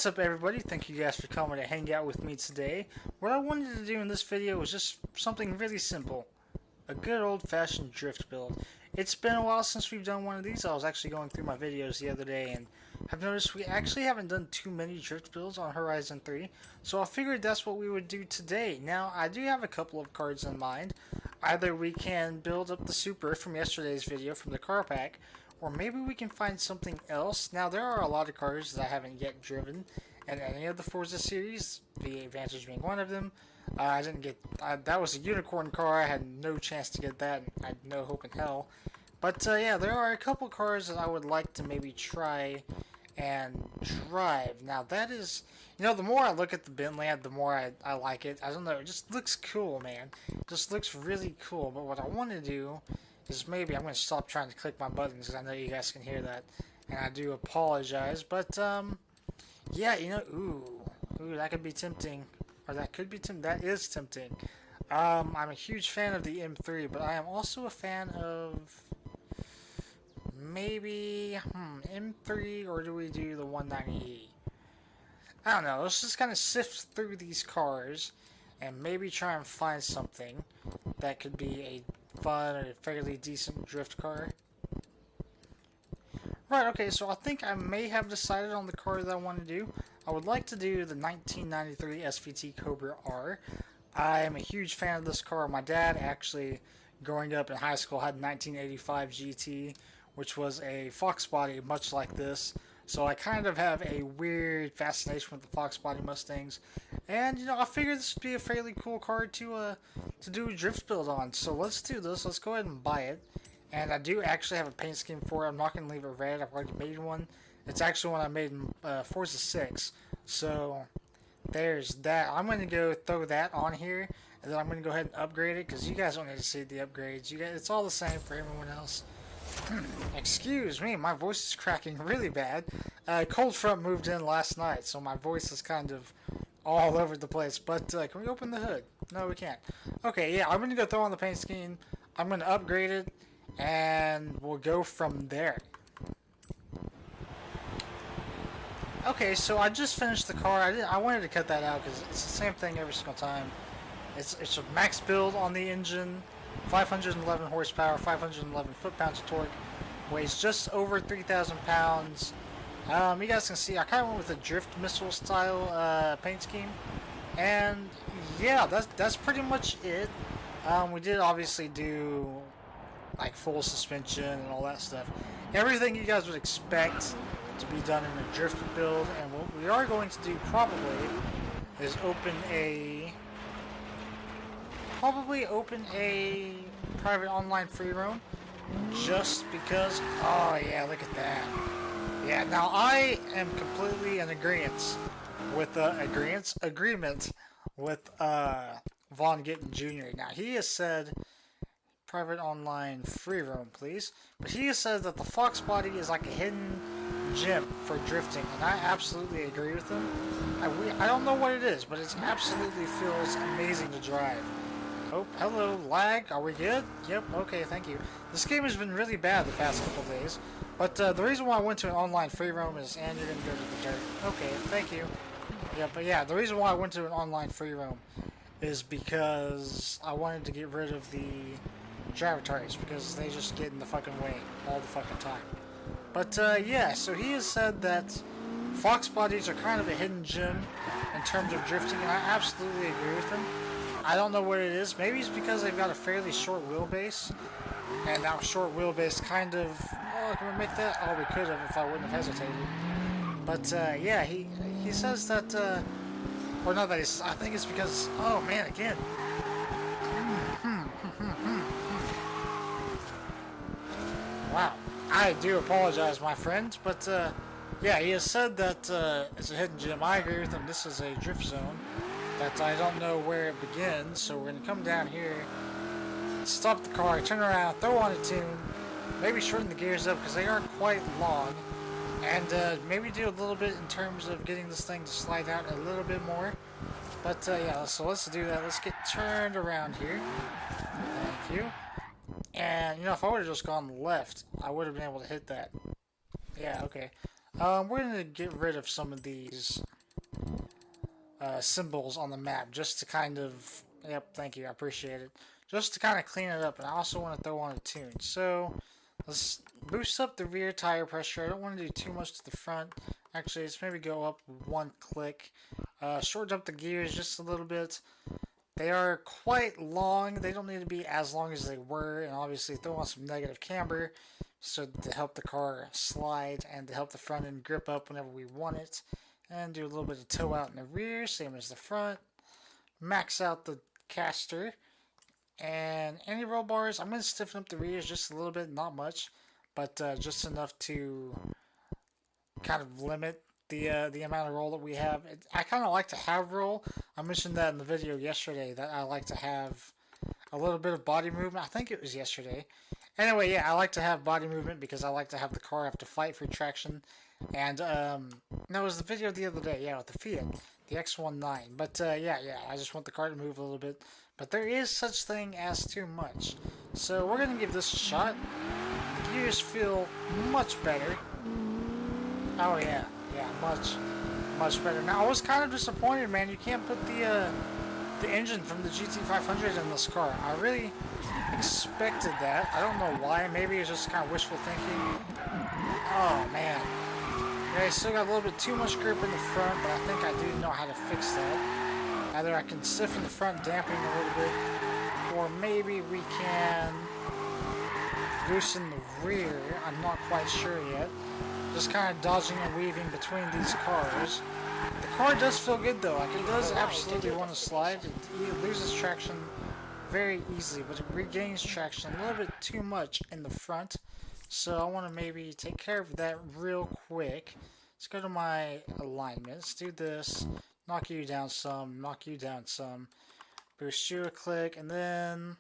What's up, everybody? Thank you guys for coming to hang out with me today. What I wanted to do in this video was just something really simple. A good old-fashioned drift build. It's been a while since we've done one of these. I was actually going through my videos the other day and have noticed we actually haven't done too many drift builds on Horizon 3. So I figured that's what we would do today. Now, I do have a couple of cards in mind. Either we can build up the Super from yesterday's video from the car pack, or maybe we can find something else. Now, there are a lot of cars that I haven't yet driven in any of the Forza series, the Advantage being one of them. I didn't get, that was a unicorn car. I had no chance to get that. I had no hope in hell. But yeah, there are a couple cars that I would like to maybe try and drive. Now that is, you know, the more I look at the Bentley, the more I like it. I don't know, it just looks cool, man. It just looks really cool. But what I want to do is maybe I'm going to stop trying to click my buttons because I know you guys can hear that. And I do apologize. But yeah, you know, ooh, that could be tempting. Or that could be tempting. That is tempting. I'm a huge fan of the M3, but I am also a fan of maybe M3, or do we do the 190E? I don't know. Let's just kind of sift through these cars and maybe try and find something that could be a fun or a fairly decent drift car. Right, okay, so I think I may have decided on the car that I want to do. I would like to do the 1993 SVT Cobra R. I am a huge fan of this car. My dad actually, growing up in high school, had a 1985 GT, which was a Fox body much like this. So I kind of have a weird fascination with the Fox body Mustangs. And, you know, I figured this would be a fairly cool car to do a drift build on. So let's do this. Let's go ahead and buy it. And I do actually have a paint scheme for it. I'm not going to leave it red. I've already made one. It's actually one I made in Forza 6. So there's that. I'm going to go throw that on here. And then I'm going to go ahead and upgrade it. Because you guys don't need to see the upgrades. You guys, it's all the same for everyone else. Excuse me. My voice is cracking really bad. Cold front moved in last night. So my voice is kind of all over the place. But can we open the hood? No, we can't. Okay, yeah. I'm going to go throw on the paint scheme. I'm going to upgrade it. And we'll go from there. Okay, so I just finished the car. I wanted to cut that out because it's the same thing every single time. It's a max build on the engine, 511 horsepower, 511 foot-pounds of torque, weighs just over 3,000 pounds. You guys can see I kind of went with a drift missile style paint scheme, and yeah, that's pretty much it. We did obviously do like full suspension and all that stuff. Everything you guys would expect to be done in a drift build, and what we are going to do probably is open a private online free roam, just because. Oh yeah, look at that. Yeah, now I am completely in agreement with Von Gittin Jr. Now he has said private online free roam, please. But he has said that the Fox body is like a hidden gem for drifting, and I absolutely agree with him. I don't know what it is, but it absolutely feels amazing to drive. Oh, hello, lag. Are we good? Yep, okay, thank you. This game has been really bad the past couple days, but the reason why I went to an online free roam is, and you're gonna go to the dirt. Okay, thank you. Yeah, but yeah, the reason why I went to an online free roam is because I wanted to get rid of the driver tires, because they just get in the fucking way all the fucking time. But yeah, so he has said that Fox bodies are kind of a hidden gem in terms of drifting, and I absolutely agree with him. I don't know what it is. Maybe it's because they've got a fairly short wheelbase, and that short wheelbase kind of, oh, can we make that? Oh, we could have if I wouldn't have hesitated. But yeah, he says that, or not that he says, I think it's because, oh man, again. Wow, I do apologize, my friend, but yeah, he has said that it's a hidden gem. I agree with him. This is a drift zone that I don't know where it begins, so we're going to come down here, stop the car, turn around, throw on a tune, maybe shorten the gears up because they are quite long, and maybe do a little bit in terms of getting this thing to slide out a little bit more. But yeah, so let's do that. Let's get turned around here. Thank you. And, you know, if I would have just gone left, I would have been able to hit that. Yeah, okay. We're going to get rid of some of these symbols on the map just to kind of, yep, thank you, I appreciate it. Just to kind of clean it up, and I also want to throw on a tune. So let's boost up the rear tire pressure. I don't want to do too much to the front. Actually, let's maybe go up one click. Shorten up the gears just a little bit. They are quite long. They don't need to be as long as they were, and obviously throw on some negative camber so to help the car slide and to help the front end grip up whenever we want it. And do a little bit of toe out in the rear, same as the front. Max out the caster. And any roll bars, I'm going to stiffen up the rears just a little bit, not much, but just enough to kind of limit the amount of roll that we have. I kind of like to have roll. I mentioned that in the video yesterday that I like to have a little bit of body movement. I think it was yesterday. Anyway, yeah, I like to have body movement because I like to have the car have to fight for traction. And no, it was the video the other day, yeah, with the Fiat, the X19. But yeah, I just want the car to move a little bit. But there is such thing as too much. So we're going to give this a shot. The gears feel much better. Oh yeah, much better. Now I was kind of disappointed, man. You can't put the engine from the GT500 in this car. I really expected that. I don't know why. Maybe it's just kind of wishful thinking. Oh man. Yeah, I still got a little bit too much grip in the front, but I think I do know how to fix that. Either I can stiffen the front, dampening a little bit, or maybe we can loosen the rear. I'm not quite sure yet. Just kind of dodging and weaving between these cars. The car does feel good though. Like it does absolutely want to slide. It loses traction very easily, but it regains traction a little bit too much in the front. So I want to maybe take care of that real quick. Let's go to my alignments. Do this. Knock you down some. Knock you down some. Boost you a click. And then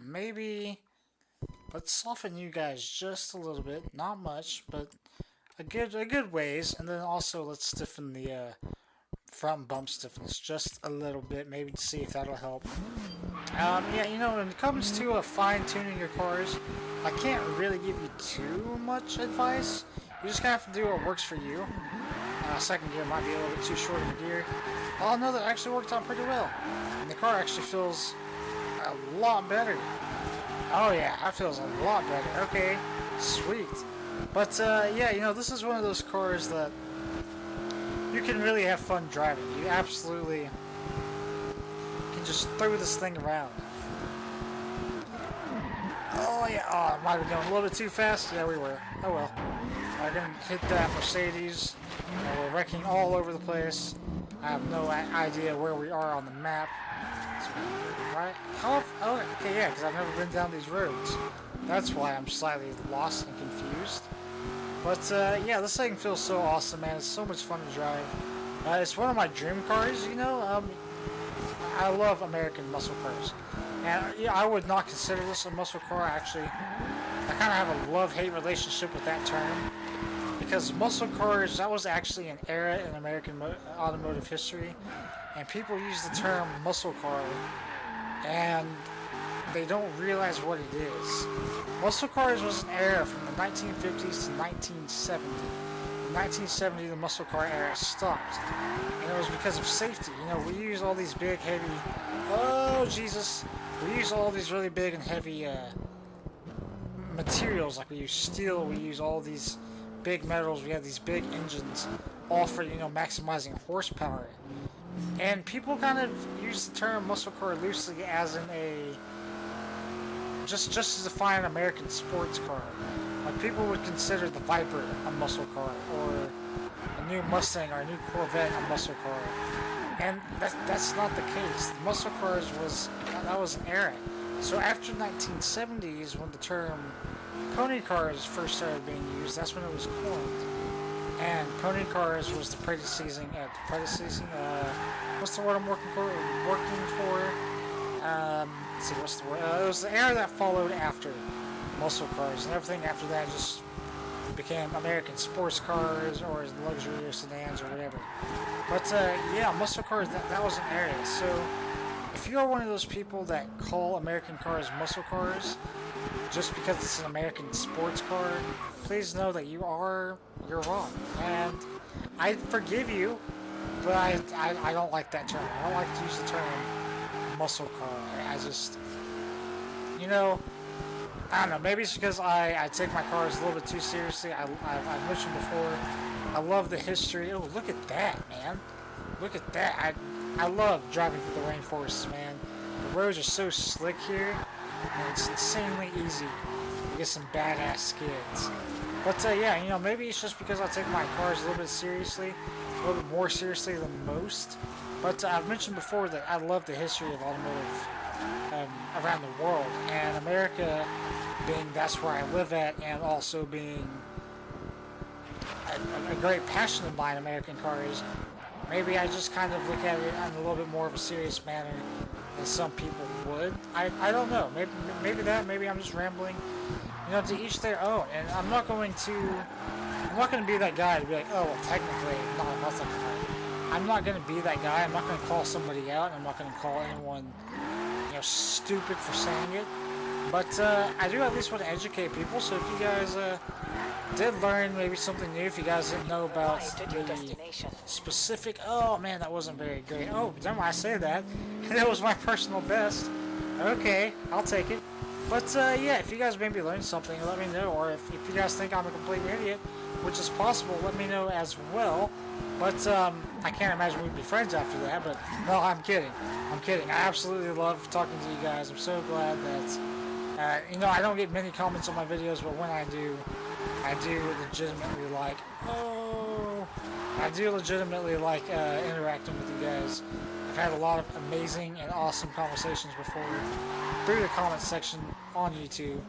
maybe let's soften you guys just a little bit. Not much, but a good ways. And then also let's stiffen the front bump stiffness just a little bit. Maybe to see if that'll help. Yeah, you know, when it comes to fine-tuning your cars, I can't really give you too much advice. You just kind of have to do what works for you. Second gear might be a little bit too short of a gear. Oh no, that actually worked out pretty well. And the car actually feels a lot better. Oh yeah, that feels a lot better. Okay, sweet. But yeah, you know, this is one of those cars that you can really have fun driving. You absolutely can just throw this thing around. Oh yeah, oh, I might have been going a little bit too fast. Yeah, we were. Oh well. I didn't hit that Mercedes. We're wrecking all over the place. I have no idea where we are on the map. Right? Oh, okay, yeah, because I've never been down these roads. That's why I'm slightly lost and confused. But yeah, this thing feels so awesome, man. It's so much fun to drive. It's one of my dream cars, you know. I love American muscle cars. And yeah, I would not consider this a muscle car, actually. I kind of have a love-hate relationship with that term. Because muscle cars, that was actually an era in American automotive history. And people use the term muscle car, and they don't realize what it is. Muscle cars was an era from the 1950s to 1970. In 1970, the muscle car era stopped. And it was because of safety. You know, we use all these big, heavy... Oh, Jesus! We use all these really big and heavy materials. Like we use steel, we use all these big metals, we have these big engines, all for, you know, maximizing horsepower. And people kind of use the term muscle car loosely as in a just to define an American sports car. Like people would consider the Viper a muscle car, or a new Mustang or a new Corvette a muscle car. And that's not the case. The muscle cars that was an era. So after 1970s, when the term pony cars first started being used, that's when it was coined. And pony cars was the predecessing, what's the word I'm working for? Let's see, what's the word? It was the era that followed after muscle cars, and everything after that just became American sports cars or luxury or sedans or whatever. But yeah, muscle cars, that was an era. So if you are one of those people that call American cars muscle cars just because it's an American sports car, please know that you're wrong. And I forgive you but I don't like that term. I don't like to use the term muscle car. I just, you know, I don't know. Maybe it's because I take my cars a little bit too seriously. I've mentioned before, I love the history. Oh, look at that, man. Look at that. I love driving through the rainforests, man. The roads are so slick here, and it's insanely easy to get some badass skids. But yeah, you know, maybe it's just because I take my cars a little bit seriously, a little bit more seriously than most. But I've mentioned before that I love the history of automotive around the world, and America being that's where I live at, and also being a great passion of mine, American cars. Maybe I just kind of look at it in a little bit more of a serious manner than some people would. I don't know. Maybe I'm just rambling. You know, to each their own. And I'm not going to be that guy to be like, oh, well, technically, not a muscle car. I'm not going to be that guy. I'm not going to call somebody out. I'm not going to call anyone, you know, stupid for saying it. But I do at least want to educate people. So if you guys did learn maybe something new, if you guys didn't know about the specific, oh man, that wasn't very great. Oh, don't I say that? That was my personal best. Okay, I'll take it. But yeah, if you guys maybe learned something, let me know. Or if you guys think I'm a complete idiot, which is possible, let me know as well. But I can't imagine we'd be friends after that. But no, I'm kidding. I'm kidding. I absolutely love talking to you guys. I'm so glad that, you know, I don't get many comments on my videos, but when I do legitimately like, I do legitimately like interacting with you guys. I've had a lot of amazing and awesome conversations before through the comment section on YouTube,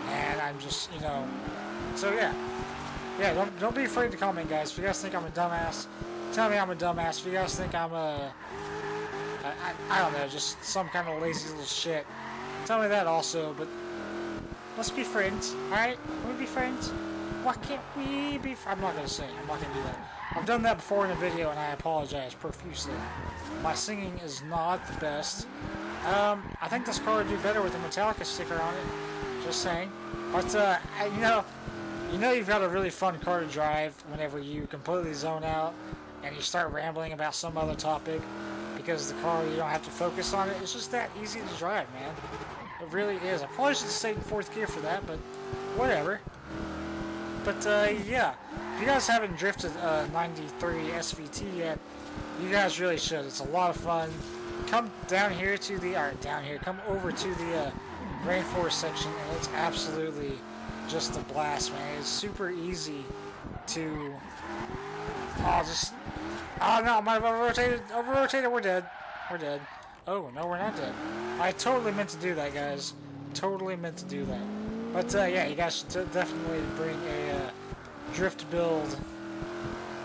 and I'm just, you know, so yeah, don't be afraid to comment, guys. If you guys think I'm a dumbass, tell me I'm a dumbass. If you guys think I'm I don't know, just some kind of lazy little shit, tell me that also. But let's be friends, alright? Can we be friends? Why can't we be I'm not gonna sing. I'm not gonna do that. I've done that before in a video, and I apologize profusely. My singing is not the best. I think this car would do better with a Metallica sticker on it. Just saying. But you know you've got a really fun car to drive whenever you completely zone out and you start rambling about some other topic, because the car, you don't have to focus on it. It's just that easy to drive, man. It really is. I probably should have stayed in fourth gear for that, but whatever. But yeah, if you guys haven't drifted 93 SVT yet, you guys really should. It's a lot of fun. Come down here to the, come over to the rainforest section, and it's absolutely just a blast, man. It's super easy to, oh no, I might have over-rotated, we're dead. We're dead. Oh, no, we're not dead. I totally meant to do that, guys. Totally meant to do that. But yeah, you guys should definitely bring a drift build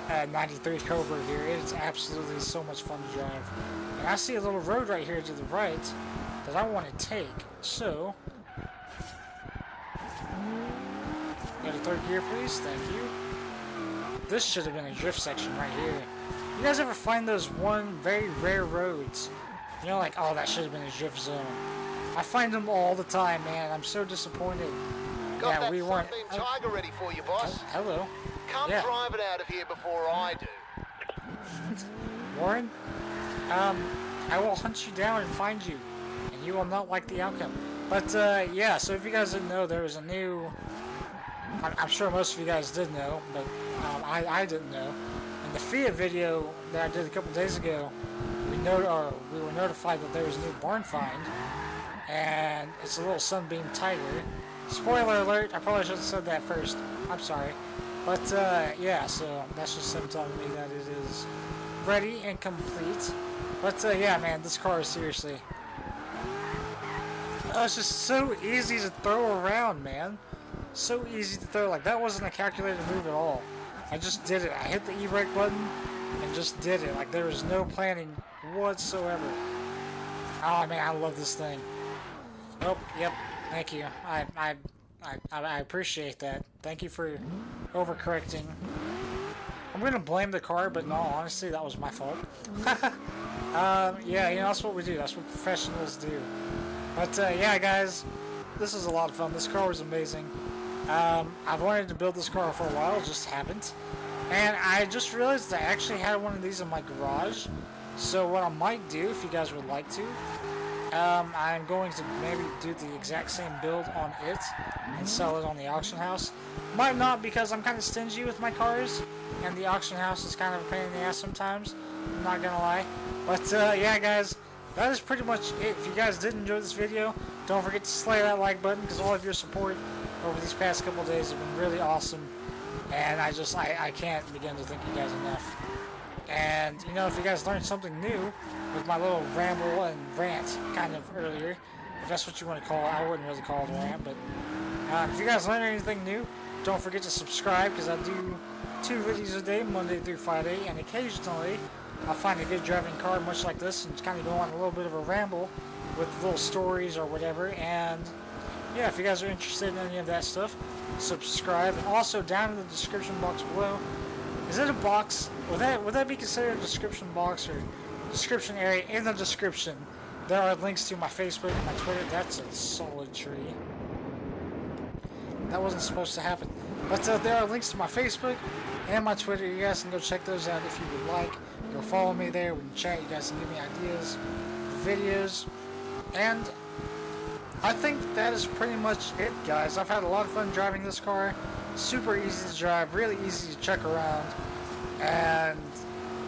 93 Cobra here. It's absolutely so much fun to drive. And I see a little road right here to the right that I want to take. So, go to third gear, please. Thank you. This should have been a drift section right here. You guys ever find those very rare roads? You know, like, oh, that should have been a drift zone. I find them all the time, man. I'm so disappointed. Got that we weren't. Tiger ready for you, boss. Hello. Come drive it out of here before I do. Warren, I will hunt you down and find you, and you will not like the outcome. But yeah, so if you guys didn't know, there was a new. I'm sure most of you guys did know, but I didn't know. In the Fiat video that I did a couple days ago, we were notified that there was a new barn find. And it's a little Sunbeam Tiger. Spoiler alert, I probably should have said that first. I'm sorry. But, yeah, so that's just them telling me that it is ready and complete. But, yeah, man, this car is seriously... it's just so easy to throw around, man. So easy to throw. Like, that wasn't a calculated move at all. I just did it. I hit the e-brake button and just did it. Like, there was no planning whatsoever. Oh, man, I love this thing. Oh, yep. Thank you. I appreciate that. Thank you for overcorrecting. I'm gonna blame the car, but no, honestly, that was my fault. Yeah, you know, that's what we do. That's what professionals do. But yeah, guys, this is a lot of fun. This car was amazing. I've wanted to build this car for a while, just haven't. And I just realized I actually had one of these in my garage. So what I might do, if you guys would like to, I'm going to maybe do the exact same build on it and sell it on the auction house. Might not, because I'm kind of stingy with my cars, and the auction house is kind of a pain in the ass sometimes. I'm not gonna lie. But yeah, guys, that is pretty much it. If you guys did enjoy this video, don't forget to slay that like button, because all of your support over these past couple days have been really awesome. And I can't begin to thank you guys enough. And, you know, if you guys learned something new with my little ramble and rant kind of earlier, if that's what you want to call it, I wouldn't really call it a rant, but if you guys learned anything new, don't forget to subscribe, because I do 2 videos a day, Monday through Friday, and occasionally I'll find a good driving car much like this and kind of go on a little bit of a ramble with little stories or whatever. And yeah, if you guys are interested in any of that stuff, subscribe. And also down in the description box below, is it a box? Would that be considered a description box or description area? In the description, there are links to my Facebook and my Twitter. That's a solid tree. That wasn't supposed to happen. But there are links to my Facebook and my Twitter. You guys can go check those out if you would like. Go follow me there. We can chat. You guys can give me ideas, videos, and I think that is pretty much it, guys. I've had a lot of fun driving this car. Super easy to drive, really easy to check around, and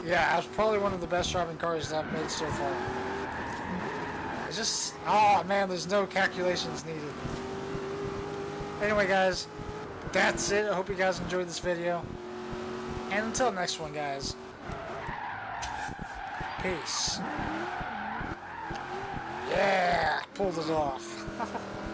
yeah, it's probably one of the best driving cars that I've made so far. It's just, oh man, there's no calculations needed. Anyway, guys, that's it. I hope you guys enjoyed this video, and until next one, guys, peace. Yeah, pulled it off.